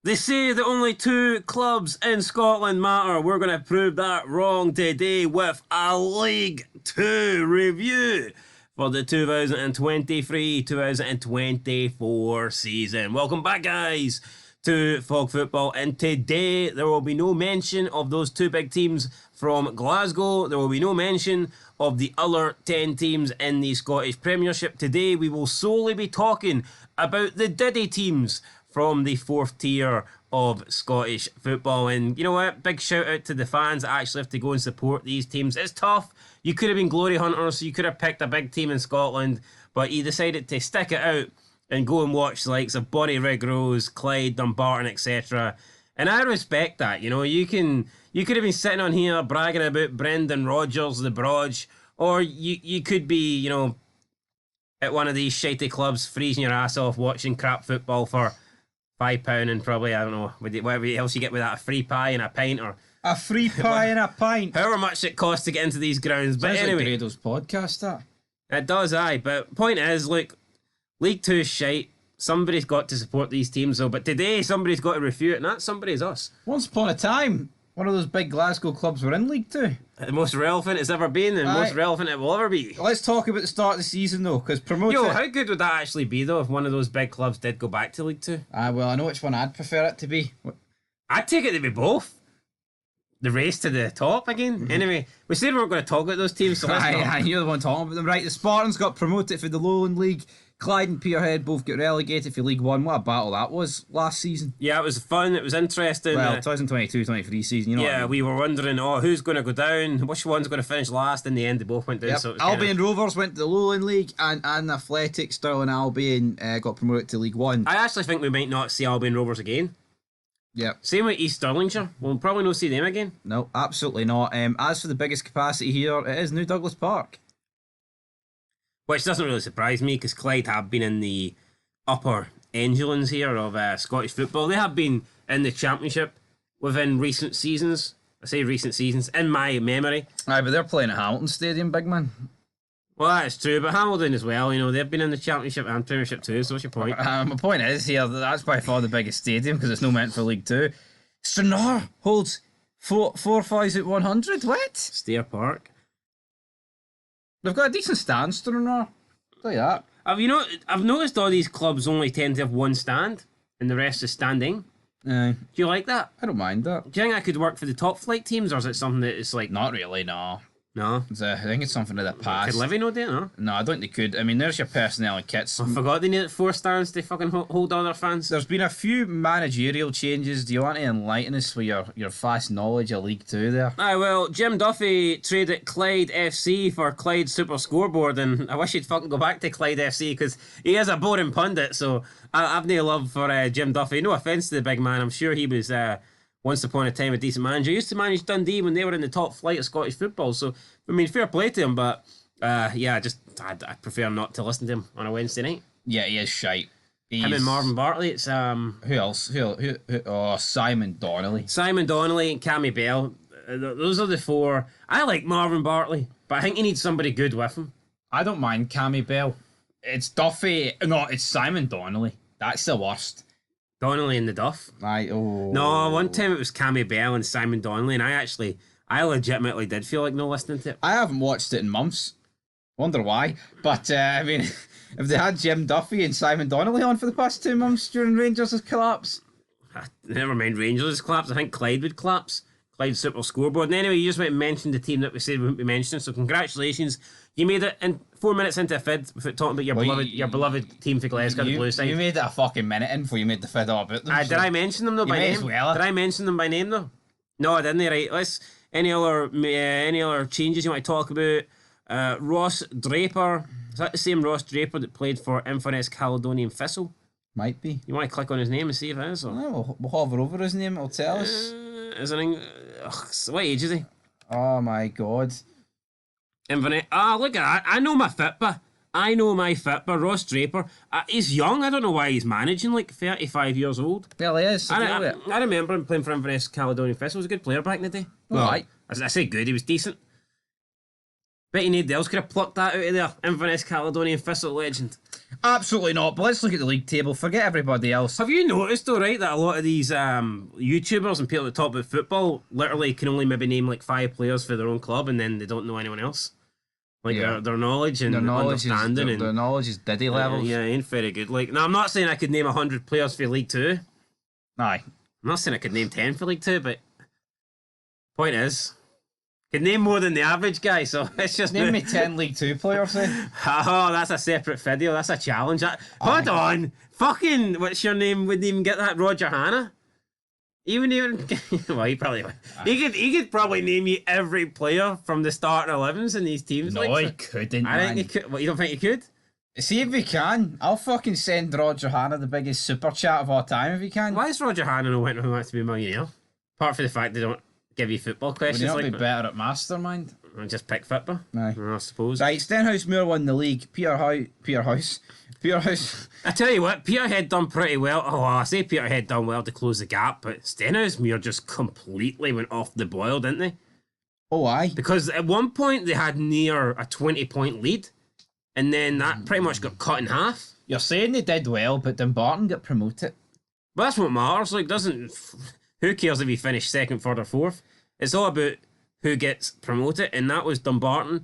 They say that only two clubs in Scotland matter. We're going to prove that wrong today with a League Two review for the 2023-2024 season. Welcome back, guys, to Fog Football. And today there will be no mention of those two big teams from Glasgow. There will be no mention of the other 10 teams in the Scottish Premiership. Today we will solely be talking about the Diddy teams from the fourth tier of Scottish football. And you know what? Big shout out to the fans that actually have to go and support these teams. It's tough. You could have been glory hunters. You could have picked a big team in Scotland, but you decided to stick it out and go and watch the likes of Bonnyrigg, Clyde, Dumbarton, etc. And I respect that. You know, you could have been sitting on here bragging about Brendan Rodgers, the Brogue, or you could be, you know, at one of these shitey clubs freezing your ass off watching crap football for £5 and probably, I don't know, whatever else you get with that, a free pie and a pint, or a free pie and a pint. However much it costs to get into these grounds. But sounds anyway, like Grado's podcast, that. It does, aye. But point is, look, League Two is shite. Somebody's got to support these teams, though. But today, somebody's got to refute it, and that somebody's us. Once upon a time, one of those big Glasgow clubs were in League Two. The most relevant it's ever been, and most relevant it will ever be. Let's talk about the start of the season, though, because promoted... Yo, how good would that actually be, though, if one of those big clubs did go back to League Two? Well, I know which one I'd prefer it to be. I'd take it to be both. The race to the top again. Anyway, we said we weren't going to talk about those teams, so let's not. You're the one talking about them. Right, the Spartans got promoted for the Lowland League. Clyde and Peterhead both got relegated for League One. What a battle that was last season. Yeah, it was fun. It was interesting. Well, 2022-23 season, you know. Yeah, we were wondering, who's going to go down? Which one's going to finish last? In the end, they both went down. Yep. So Albion Rovers went to the Lowland League, and Athletic Stirling Albion got promoted to League One. I actually think we might not see Albion Rovers again. Yep. Same with East Stirlingshire. We'll probably not see them again. No, absolutely not. As for the biggest capacity here, it is New Douglas Park. Which doesn't really surprise me, because Clyde have been in the upper echelons here of Scottish football. They have been in the Championship within recent seasons. I say recent seasons, in my memory. Aye, but they're playing at Hamilton Stadium, big man. Well, that's true, but Hamilton as well, you know, they've been in the Championship and Premiership too, so what's your point? My point is here, that's by far the biggest stadium, because it's no meant for League Two. Stranraer holds 4,100. What? Stair Park. They've got a decent stand, Stranraer. Tell you that. I've noticed all these clubs only tend to have one stand, and the rest is standing. Aye. Do you like that? I don't mind that. Do you think that could work for the top flight teams, or is it something that is like... Not really, no. No? I think it's something of the past. Could Livy not do it, no? No, I don't think they could. I mean, there's your personnel and kits. I forgot they needed 4 stands to fucking hold all their fans. There's been a few managerial changes. Do you want to enlighten us with your vast knowledge of League Two there? Aye, well, Jim Duffy traded Clyde FC for Clyde Super Scoreboard, and I wish he'd fucking go back to Clyde FC, because he is a boring pundit, so I've no love for Jim Duffy. No offence to the big man, I'm sure he was... once upon a time a decent manager. He used to manage Dundee when they were in the top flight of Scottish football. So, I mean, fair play to him, but I prefer not to listen to him on a Wednesday night. Yeah, he is shite. Him and Marvin Bartley, it's... Who else? Who? Oh, Simon Donnelly. Simon Donnelly and Cammy Bell. Those are the 4. I like Marvin Bartley, but I think he needs somebody good with him. I don't mind Cammy Bell. It's Duffy. No, it's Simon Donnelly. That's the worst. Donnelly and the Duff. No, one time it was Cammy Bell and Simon Donnelly, and I legitimately did feel like no listening to it. I haven't watched it in months. Wonder why. But, I mean, if they had Jim Duffy and Simon Donnelly on for the past 2 months during Rangers' collapse. Never mind Rangers' collapse. I think Clyde would collapse. Clyde Super Scoreboard. And anyway, you just went and mentioned the team that we said we wouldn't be mentioning, so congratulations. You made it in 4 minutes into a fid without talking about your beloved team for Glasgow, the Blue Side. You made it a fucking minute in before you made the fid all about them. Did I mention them though by name? Did I mention them by name though? No, I didn't. Right. Any other changes you want to talk about? Ross Draper. Is that the same Ross Draper that played for Inverness Caledonian Thistle? Might be. You want to click on his name and see if it is? Or? No, we'll hover over his name. It'll tell us. What age is he? Oh my god. Inverness. Look at that. I know my Fitba, Ross Draper. He's young. I don't know why he's managing, like 35 years old. Well, he is. I remember him playing for Inverness Caledonian Thistle. He was a good player back in the day. Right. I say good, he was decent. Bet you nobody else could have plucked that out of there. Inverness Caledonian Thistle legend. Absolutely not. But let's look at the league table. Forget everybody else. Have you noticed though, right, that a lot of these YouTubers and people that talk about football literally can only maybe name like 5 players for their own club, and then they don't know anyone else. Like their knowledge and understanding their knowledge is diddy levels. Yeah, ain't very good. Like, now I'm not saying I could name 100 players for League Two. Aye. I'm not saying I could name 10 for League Two, but point is, I could name more than the average guy. So it's just Name me 10 League Two players then. Oh, that's a separate video. That's a challenge. Hold on. Fucking, what's your name? Wouldn't even get that. Roger Hanna. He wouldn't even. Well, he probably would. He could probably name you every player from the starting 11s in these teams. No, like, he couldn't. I think he could. What, you don't think he could? See if he can. I'll fucking send Roger Hanna the biggest super chat of all time if he can. Why is Roger Hanna no went who wants to be a millionaire? Apart from the fact they don't give you football Would questions he not like be that. better at Mastermind? And just pick football. Aye. I suppose. Right, Stenhousemuir won the league. Peterhouse. I tell you what, Peterhead done pretty well. Oh, I say Peterhead done well to close the gap, but Stenhousemuir just completely went off the boil, didn't they? Oh, aye. Because at one point they had near a 20-point lead, and then that pretty much got cut in half. You're saying they did well, but Dumbarton got promoted. But that's what matters. Like, who cares if he finished second, third, or fourth? It's all about who gets promoted, and that was Dumbarton.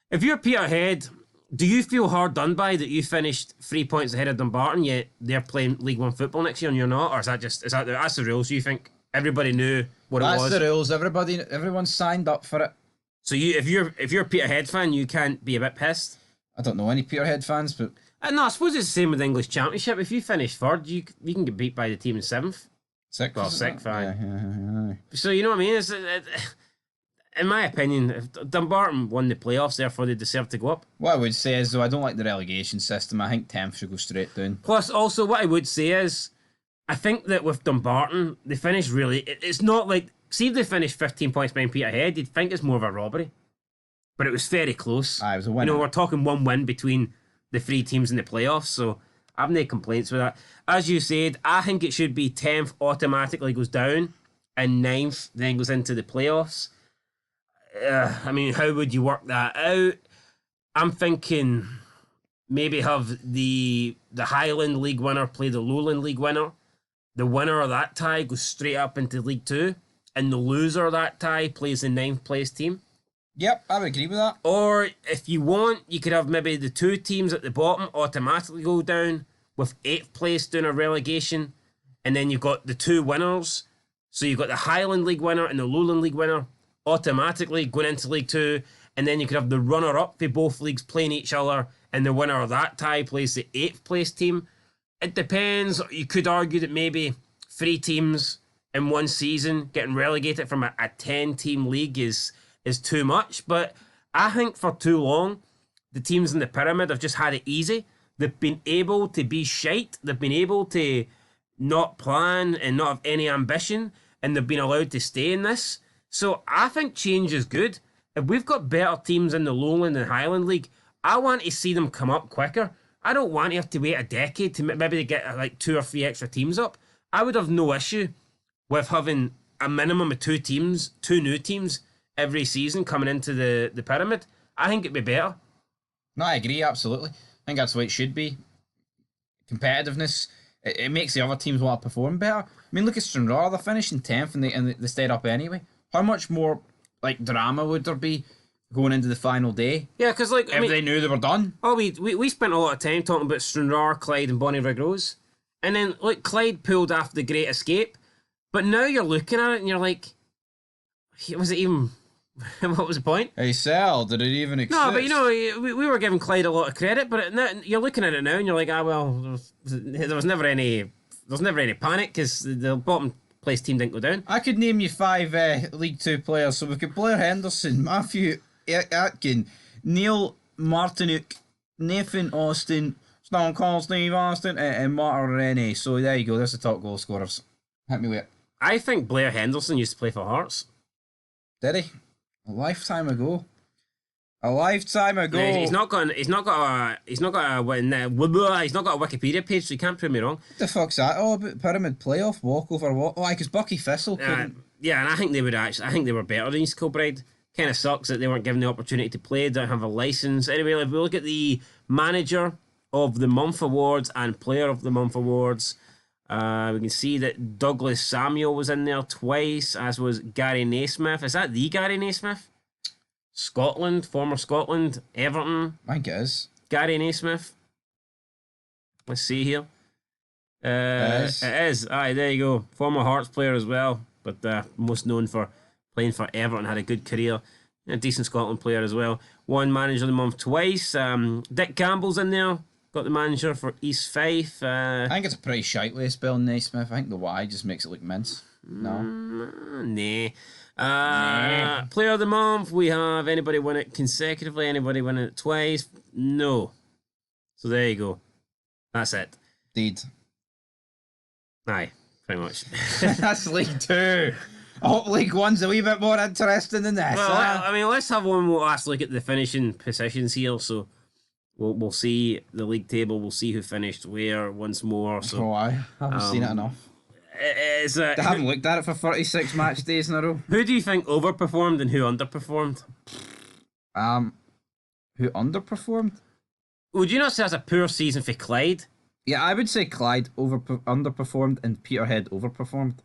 If you're Peterhead, do you feel hard done by that you finished 3 points ahead of Dumbarton, yet they're playing League One football next year and you're not? Or is that that's the rules? You think everybody knew what it was? That's the rules. Everyone signed up for it. So if you're a Peterhead fan, you can't be a bit pissed. I don't know any Peterhead fans, but No, I suppose it's the same with the English Championship. If you finish third, you can get beat by the team in 7th. sixth. Well, sixth, aye. Yeah. So you know what I mean? In my opinion, if Dumbarton won the playoffs, therefore they deserve to go up. What I would say is, though, I don't like the relegation system. I think 10th should go straight down. Plus, also, what I would say is, I think that with Dumbarton, they finished really. It's not like, see if they finished 15 points behind Peterhead, you'd think it's more of a robbery. But it was very close. Aye, it was a win. You know, we're talking one win between the 3 teams in the playoffs, so I have no complaints with that. As you said, I think it should be 10th automatically goes down, and 9th then goes into the playoffs. I mean, how would you work that out? I'm thinking maybe have the Highland League winner play the Lowland League winner. The winner of that tie goes straight up into League Two, and the loser of that tie plays the 9th place team. Yep, I would agree with that. Or if you want, you could have maybe the 2 teams at the bottom automatically go down with 8th place doing a relegation, and then you've got the 2 winners. So you've got the Highland League winner and the Lowland League winner automatically going into League Two, and then you could have the runner-up for both leagues playing each other, and the winner of that tie plays the 8th place team. It depends. You could argue that maybe 3 teams in one season getting relegated from a 10-team league is too much, but I think for too long, the teams in the pyramid have just had it easy. They've been able to be shite. They've been able to not plan and not have any ambition, and they've been allowed to stay in this. So I think change is good. If we've got better teams in the Lowland and Highland League, I want to see them come up quicker. I don't want to have to wait a decade to maybe get like 2 or 3 extra teams up. I would have no issue with having a minimum of 2 teams, 2 new teams every season coming into the pyramid. I think it'd be better. No, I agree, absolutely. I think that's what it should be. Competitiveness. It makes the other teams want to perform better. I mean, look at Stranraer. They're finishing 10th and they stayed up anyway. How much more like drama would there be going into the final day? Yeah, because like if they knew they were done. Oh, we spent a lot of time talking about Stranraer, Clyde, and Bonnyrigg Rose, and then like Clyde pulled off the Great Escape, but now you're looking at it and you're like, was it even? What was the point? Hey, Sal, did it even exist? No, but you know, we were giving Clyde a lot of credit, but you're looking at it now and you're like, well, there was never any panic because the bottom place team didn't go down. I could name you 5 League Two players. So we've got Blair Henderson, Matthew Atkin, Neil Martinuk, Nathan Austin, Stone Cold Steve Austin, and Martin Rennie. So there you go. There's the top goal scorers. Hit me with it. I think Blair Henderson used to play for Hearts. Did he? A lifetime ago. He's not got a Wikipedia page, so you can't prove me wrong. What the fuck's that all about? Pyramid playoff walkover? What? Oh, because Bucky Thistle couldn't. Yeah, and I think they were better than East Kilbride. Kind of sucks that they weren't given the opportunity to play. Don't have a license. Anyway, if we look at the manager of the Month awards and Player of the Month awards. We can see that Douglas Samuel was in there twice, as was Gary Naismith. Is that the Gary Naismith? Scotland, former Scotland, Everton. I think it is. Gary Naismith. Let's see here. It is. Aye, there you go. Former Hearts player as well, but most known for playing for Everton. Had a good career. A decent Scotland player as well. Won Manager of the Month twice. Dick Campbell's in there. Got the manager for East Fife. I think it's a pretty shite way of spelling Naismith. I think the Y just makes it look mince. No. Nah. Player of the Month, we have anybody win it consecutively, anybody win it twice? No. So there you go. That's it. Indeed. Aye, pretty much. That's League Two. I hope League One's a wee bit more interesting than this. Well, I mean, let's have one more last look at the finishing positions here. So we'll see the league table. We'll see who finished where once more. So I haven't seen it enough. I haven't looked at it for 36 match days in a row. Who do you think overperformed and who underperformed? Who underperformed? Would you not say that's a poor season for Clyde? Yeah, I would say Clyde underperformed and Peterhead overperformed.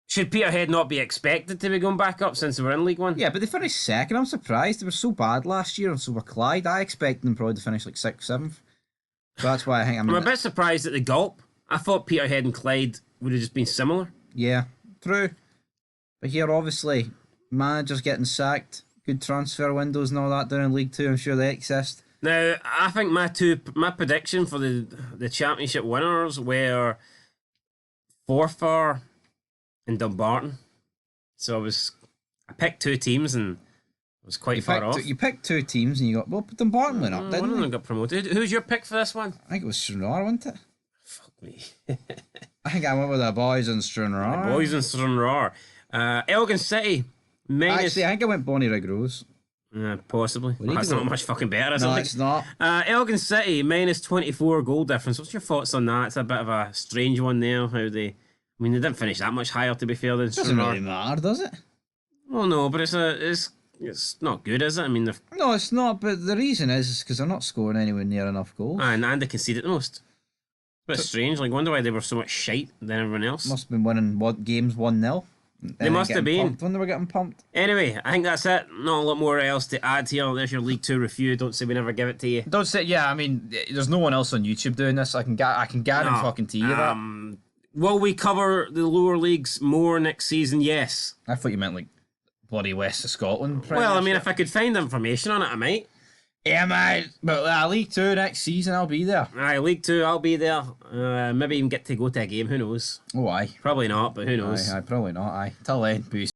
Should Peterhead not be expected to be going back up since they were in League One? Yeah, but they finished second. I'm surprised. They were so bad last year, and so were Clyde. I expected them probably to finish like 6th, 7th. So that's why I think I'm a bit surprised at the gulp. I thought Peterhead and Clyde would have just been similar. Yeah, true. But here, obviously, managers getting sacked, good transfer windows and all that down in League Two. I'm sure they exist. Now, I think my prediction for the championship winners were Forfar and Dumbarton. So I picked two teams and I was quite far off. You picked two teams and you got, well, Dumbarton went up, didn't One of they? them got promoted. Who's your pick for this one? I think it was Stranraer, wasn't it? Fuck me. I think I went with the boys in Stranraer. Boys in Stranraer. Elgin City. Actually, I think I went Bonnyrigg Rose. Possibly. That's not much fucking better, is it? No, it's not. Elgin City, minus 24 goal difference. What's your thoughts on that? It's a bit of a strange one there. They didn't finish that much higher, to be fair, than Doesn't really matter, does it? Well, no, but it's not good, is it? I mean, no, it's not. But the reason is because they're not scoring anywhere near enough goals. And they conceded the most. It's a bit strange. Like, wonder why they were so much shite than everyone else. Must have been winning games 1-0. They must have been when they were getting pumped. Anyway, I think that's it. Not a lot more else to add here. There's your League Two review. Don't say we never give it to you. Don't say. Yeah, I mean, there's no one else on YouTube doing this. I can guarantee fucking to you that. Will we cover the lower leagues more next season? Yes. I thought you meant like bloody west of Scotland. Well, I mean, if I could find information on it, I might. Yeah, mate. But League Two next season, I'll be there. Aye, League Two, I'll be there. Maybe even get to go to a game. Who knows? Oh, aye. Probably not, but who knows? Aye, probably not. Aye. Till then, peace.